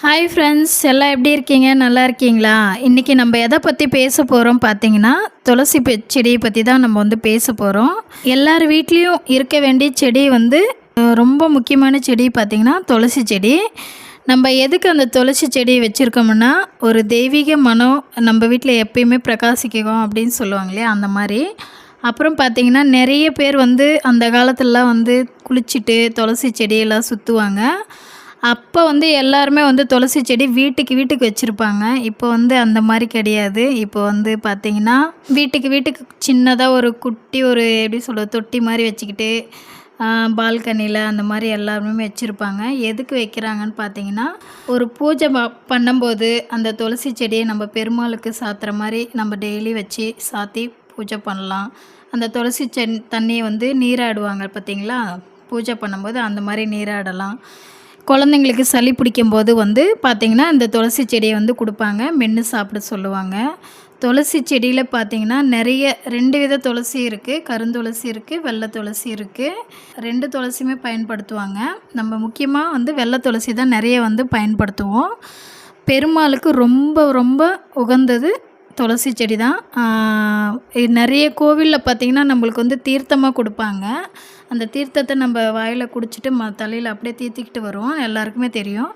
Hi friends, எல்லாம் எப்படி இருக்கீங்க? நல்லா இருக்கீங்களா? இன்றைக்கி நம்ம எதை பற்றி பேச போகிறோம் பார்த்தீங்கன்னா, துளசி செடியை பற்றி தான் நம்ம வந்து பேச போகிறோம். எல்லார் வீட்லேயும் இருக்க வேண்டிய செடி வந்து ரொம்ப முக்கியமான செடி பார்த்திங்கன்னா துளசி செடி. நம்ம எதுக்கு அந்த துளசி செடி வச்சுருக்கோம்னா, ஒரு தெய்வீக மனம் நம்ம வீட்டில் எப்பயுமே பிரகாசிக்கும் அப்படின்னு சொல்லுவாங்க இல்லையா, அந்த மாதிரி. அப்புறம் பார்த்திங்கன்னா நிறைய பேர் வந்து அந்த காலத்துலலாம் வந்து குளிச்சுட்டு துளசி செடியெல்லாம் சுற்றுவாங்க. அப்போ வந்து எல்லாருமே வந்து துளசி செடி வீட்டுக்கு வீட்டுக்கு வச்சுருப்பாங்க. இப்போ வந்து அந்த மாதிரி கிடையாது. இப்போ வந்து பார்த்திங்கன்னா வீட்டுக்கு வீட்டுக்கு சின்னதாக ஒரு குட்டி ஒரு எப்படி சொல்கிறது தொட்டி மாதிரி வச்சுக்கிட்டு பால்கனியில் அந்த மாதிரி எல்லாருமே வச்சுருப்பாங்க. எதுக்கு வைக்கிறாங்கன்னு பார்த்தீங்கன்னா, ஒரு பூஜை பண்ணும்போது அந்த துளசி செடியை நம்ம பெருமாளுக்கு சாத்துற மாதிரி நம்ம டெய்லி வச்சு சாத்தி பூஜை பண்ணலாம். அந்த துளசி தண்ணியை வந்து நீராடுவாங்க பார்த்தீங்களா, பூஜை பண்ணும்போது அந்த மாதிரி நீராடலாம். குழந்தைங்களுக்கு சளி பிடிக்கும்போது வந்து பார்த்திங்கன்னா இந்த துளசி செடியை வந்து கொடுப்பாங்க, மென்று சாப்பிட சொல்லுவாங்க. துளசி செடியில் பார்த்திங்கன்னா நிறைய 2 வித துளசி இருக்குது. கருந்துளசி இருக்குது, வெள்ளை துளசி இருக்குது. 2 துளசியுமே பயன்படுத்துவாங்க. நம்ம முக்கியமாக வந்து வெள்ளை துளசி தான் நிறைய வந்து பயன்படுத்துவோம். பெருமாளுக்கு ரொம்ப ரொம்ப உகந்தது துளசி செடி தான். நிறைய கோவிலில் பார்த்திங்கன்னா நம்மளுக்கு வந்து தீர்த்தமாக கொடுப்பாங்க. அந்த தீர்த்தத்தை நம்ம வாயில் குடிச்சிட்டு தலையில் அப்படியே தீர்த்திக்கிட்டு வருவோம், எல்லாருக்குமே தெரியும்.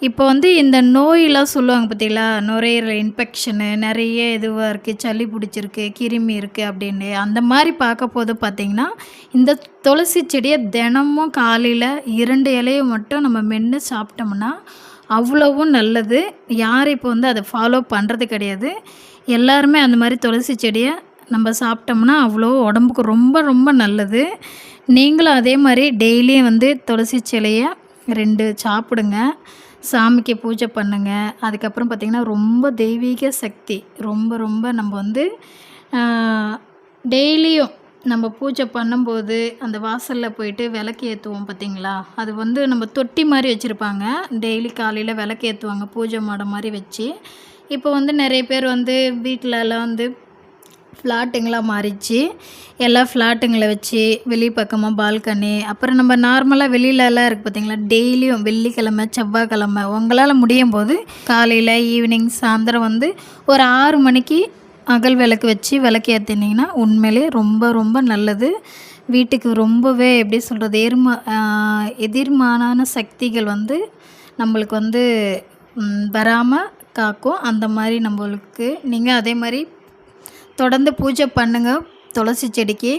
இப்போ வந்து இந்த நோயெலாம் சொல்லுவாங்க பார்த்தீங்களா, நுரையீரல் இன்ஃபெக்ஷனு நிறைய இதுவாக இருக்குது, சளி பிடிச்சிருக்கு, கிருமி இருக்குது அப்படின்னு. அந்த மாதிரி பார்க்க போது பார்த்திங்கன்னா இந்த துளசி செடியை தினமும் காலையில் 2 இலையை மட்டும் நம்ம மென்று சாப்பிட்டோம்னா அவ்வளவும் நல்லது. யார் இப்போ வந்து அதை ஃபாலோ பண்ணுறது கிடையாது. எல்லாருமே அந்த மாதிரி துளசி செடியை நம்ம சாப்பிட்டோம்னா அவ்வளோ உடம்புக்கு ரொம்ப ரொம்ப நல்லது. நீங்களும் அதே மாதிரி டெய்லியும் வந்து துளசி செடியை 2 சாப்பிடுங்க, சாமிக்கு பூஜை பண்ணுங்க. அதுக்கப்புறம் பார்த்திங்கன்னா ரொம்ப தெய்வீக சக்தி, ரொம்ப ரொம்ப நம்ம வந்து டெய்லியும் நம்ம பூஜை பண்ணும்போது அந்த வாசலில் போயிட்டு விளக்கு ஏற்றுவோம் பார்த்திங்களா, அது வந்து நம்ம தொட்டி மாதிரி வச்சுருப்பாங்க. டெய்லி காலையில் விளக்கு ஏற்றுவாங்க, பூஜை மாடம் மாதிரி வச்சு. இப்போ வந்து நிறைய பேர் வந்து வீட்டிலலாம் வந்து ஃப்ளாட்டுங்களாக மாறிச்சு. எல்லாம் ஃப்ளாட்டுங்களை வச்சு வெளி பக்கமாக பால்கனி, அப்புறம் நம்ம நார்மலாக வெளியிலலாம் இருக்குது பார்த்திங்களா, டெய்லியும் வெள்ளிக்கிழமை செவ்வாய்க்கிழமை உங்களால் முடியும் போது காலையில் ஈவினிங் சாயந்தரம் வந்து ஒரு 6 மணிக்கு அகல் விளக்கு வச்சு விளக்கு ஏற்றினீங்கன்னா உண்மையிலே ரொம்ப ரொம்ப நல்லது. வீட்டுக்கு ரொம்பவே எப்படி சொல்கிறது எதிர்மானான சக்திகள் வந்து நம்மளுக்கு வந்து வராமல் காக்கும். அந்த மாதிரி நம்மளுக்கு நீங்கள் அதே மாதிரி தொடர்ந்து பூஜை பண்ணுங்கள். துளசி செடிக்கு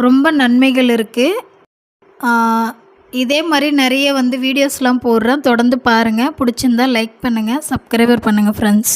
ரொம்ப நன்மைகள் இருக்குது. இதே மாதிரி நிறைய வந்து வீடியோஸ்லாம் போடுறேன், தொடர்ந்து பாருங்கள். பிடிச்சிருந்தால் லைக் பண்ணுங்கள், சப்ஸ்கிரைபர் பண்ணுங்கள் ஃப்ரெண்ட்ஸ்.